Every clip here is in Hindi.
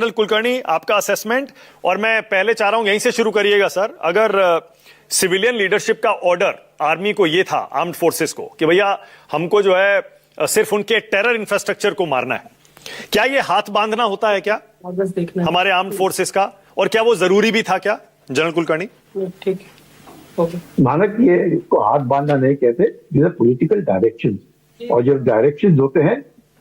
जनरल कुलकर्णी, आपका असेसमेंट, और मैं पहले चाह रहा हूं यहीं से शुरू करिएगा सर। अगर सिविलियन लीडरशिप का ऑर्डर आर्मी को ये था, आर्म्ड फोर्सेस को, कि भैया हमको जो है सिर्फ उनके टेरर इंफ्रास्ट्रक्चर को मारना है, क्या ये हाथ बांधना होता है क्या हमारे आर्म्ड फोर्सेस का, और क्या वो जरूरी भी था क्या जनरल कुलकर्णी? ठीक है, मानक ये इसको हाथ बांधना नहीं कहते, ये पॉलिटिकल डायरेक्शन, और जो डायरेक्शन होते हैं,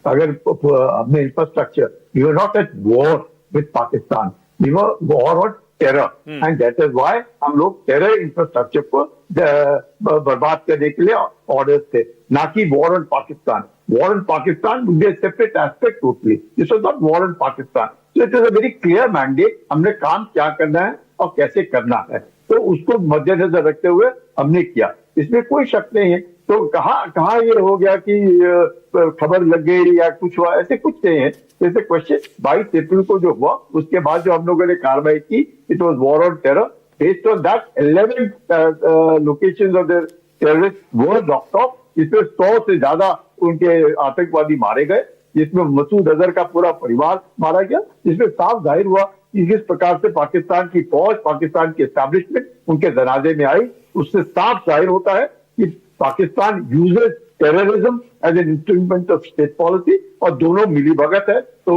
अगर अपने infrastructure, we are not at war with Pakistan, we were war on terror, and that is why हम लोग टेरर इंफ्रास्ट्रक्चर को बर्बाद करने के लिए ऑर्डर्स थे, ना कि war on Pakistan. War on Pakistan would be a separate aspect totally, this was not war on Pakistan. So it is a very clear mandate, हमने काम क्या करना है और कैसे करना है, तो उसको मद्देनजर रखते हुए हमने किया, इसमें कोई शक नहीं है। तो कहाँ ये हो गया कि खबर लग गई या कुछ हुआ, ऐसे कुछ नहीं है। जैसे क्वेश्चन 22 अप्रैल को जो हुआ, उसके बाद जो हम लोगों ने कार्रवाई की, it was war on terror, based on that 11 locations of the terrorist were knocked of, इसमें 100 से ज्यादा उनके आतंकवादी मारे गए, जिसमें मसूद अजहर का पूरा परिवार मारा गया, जिसमें साफ जाहिर हुआ कि किस प्रकार से पाकिस्तान की फौज, पाकिस्तान की एस्टैब्लिशमेंट उनके जनाजे में आई। उससे साफ जाहिर होता है कि Pakistan uses terrorism as an instrument of state policy, और दोनों मिली भगत है। तो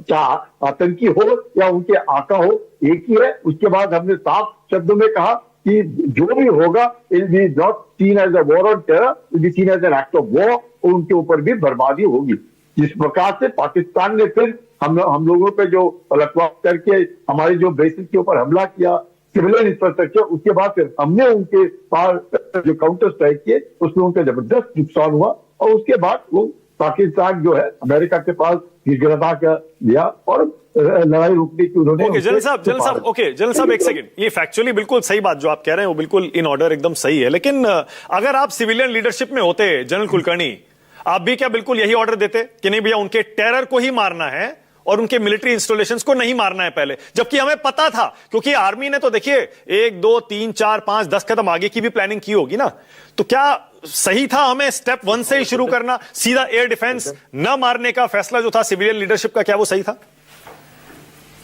चाहे आतंकी हो या उनके आका हो, एक ही है। उसके बाद हमने साफ शब्दों में कहा कि जो भी होगा, it be not seen as a war on terror, it be seen as an act of war, और उनके ऊपर भी बर्बादी होगी। जिस प्रकार से पाकिस्तान ने फिर हम लोगों पे जो पलटवार करके हमारे जो बेसिस के ऊपर हमला किया, सिविलियन इंफ्रास्ट्रक्चर, उसके बाद फिर हमने उनके पास जो काउंटर स्ट्राइक किए, उसमें उनका जबरदस्त नुकसान हुआ, और उसके बाद वो पाकिस्तान जो है अमेरिका के पास गिरफ्ता कर लिया, और लड़ाई रोकने की उन्होंने। जनरल साहब एक सेकंड, ये फैक्चुअली बिल्कुल सही बात जो आप कह रहे हैं वो बिल्कुल इन ऑर्डर एकदम सही है, लेकिन अगर आप सिविलियन लीडरशिप में होते जनरल कुलकर्णी, आप भी क्या बिल्कुल यही ऑर्डर देते कि नहीं भैया उनके टेरर को ही मारना है और उनके मिलिट्री इंस्टॉलेशंस को नहीं मारना है पहले, जबकि हमें पता था, क्योंकि आर्मी ने तो देखिए 1 2 3 4 5 10 कदम आगे की भी प्लानिंग की होगी ना, तो क्या सही था हमें स्टेप 1 से ही शुरू करना, सीधा एयर डिफेंस न मारने का फैसला जो था सिविलियन लीडरशिप का, क्या वो सही था?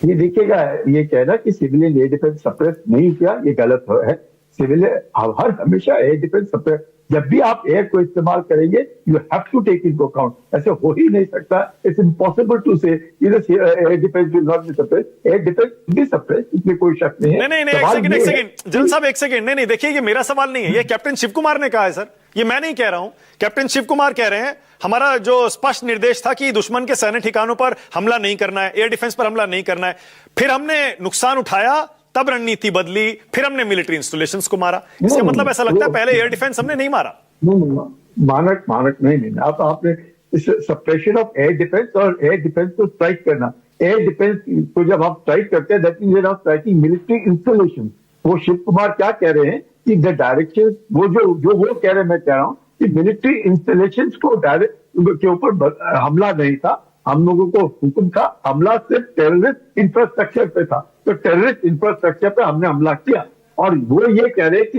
ये देखिएगा, ये कहना कि सिविलियन एयर डिफेंस सप्रेस नहीं किया, ये गलत है। सिविलियन हमेशा एयर डिफेंस सप्रेस, जब भी आप एयर को इस्तेमाल करेंगे, you have to take into account, ऐसे हो ही नहीं सकता। It's impossible to say air defence will not be suppress, air defence be suppress, इसमें कोई शक नहीं है। नहीं, एक सेकंड जनरल साहब, एक सेकंड, नहीं देखिए, ये मेरा सवाल नहीं है, ये कैप्टन शिव कुमार ने कहा है सर, ये मैं नहीं कह रहा हूं, कैप्टन शिव कुमार कह रहे हैं हमारा जो स्पष्ट निर्देश था कि दुश्मन के सैन्य ठिकानों पर हमला नहीं करना है, एयर डिफेंस पर हमला नहीं करना है, फिर हमने नुकसान उठाया, तब रणनीति बदली, फिर हमने मिलिट्री इंस्टॉलेशंस को मारा। इसका मतलब ऐसा लगता है पहले एयर डिफेंस हमने नहीं मारा। मानक नहीं, आपने सप्रेशन ऑफ एयर डिफेंस और एयर डिफेंस को स्ट्राइक करना, एयर डिफेंस को जब आप स्ट्राइक करते हैं, that means you are striking military installation. वो शिव कुमार क्या कह रहे हैं कि द डायरेक्शन, वो जो कह रहे हैं, मैं कह रहा हूं कि मिलिट्री इंस्टॉलेशंस को डायरेक्ट के ऊपर हमला नहीं था, हम लोगों को हुक्म था, हमला सिर्फ टेररिस्ट इंफ्रास्ट्रक्चर पे था, तो टेररिस्ट इंफ्रास्ट्रक्चर पे हमने हमला किया। और वो ये कह रहे हैं कि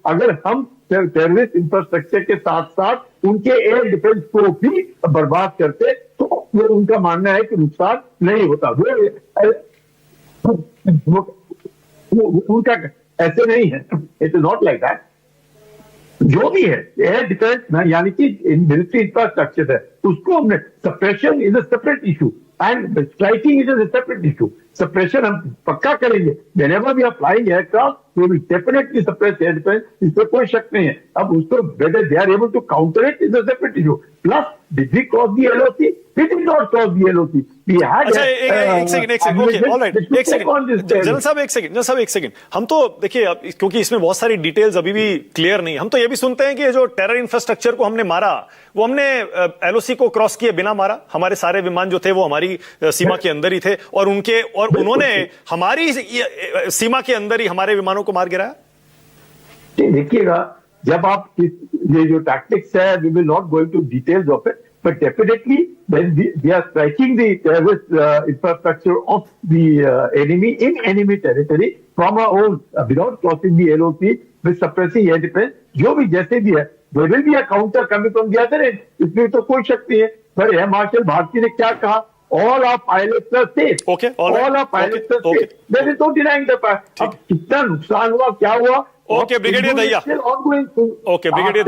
अगर हम टेररिस्ट इंफ्रास्ट्रक्चर के साथ साथ उनके एयर डिफेंस को भी बर्बाद करते, तो वो उनका मानना है कि नुकसान नहीं होता। वो उनका ऐसे नहीं है, it is not like that. जो भी है एयर डिफेंस यानी कि मिलिट्री इंफ्रास्ट्रक्चर है, उसको हमने, suppression is a separate issue and striking is a separate issue. Suppression हम पक्का करेंगे, whenever we are flying aircraft we will definitely suppress air defence, इसमें कोई शक नहीं है। अब उसको whether they are able to counter it is a separate issue. Plus did we cross the LOC? We did not cross the LOC, we had. अच्छा, एक सेकंड, ओके, ऑलराइट, एक सेकंड जनरल साहब, एक सेकंड, हम तो देखिए क्योंकि इसमें बहुत सारी डिटेल्स अभी भी क्लियर नहीं, हम तो ये भी सुनते हैं कि जो टेरर इंफ्रास्ट्रक्चर को हमने मारा, वो हमने एलओसी को क्रॉस किए बिना मारा, हमारे सारे विमान जो थे वो हमारी सीमा के अंदर ही थे, और उन्होंने हमारी सीमा के अंदर ही हमारे विमानों को मार गिराया। देखिएगा, जब आप ये जो टैक्टिक्स है, we will not going to details of it, but definitely when we are striking the terrorist infrastructure of the enemy in enemy territory from our own without crossing the LOC with suppressing air defense, जो भी जैसे भी है, there will be a counter coming from the other end, इसमें तो कोई शक नहीं है। पर एयर मार्शल भारती ने क्या कहा all our pilots are safe. Okay, all right. All our pilots Okay, are safe. okay. There is no denying the fact. ठीक अब कितना नुकसान हुआ, क्या हुआ? Okay, Brigadier Dahiya. Still ongoing. Okay, Brigadier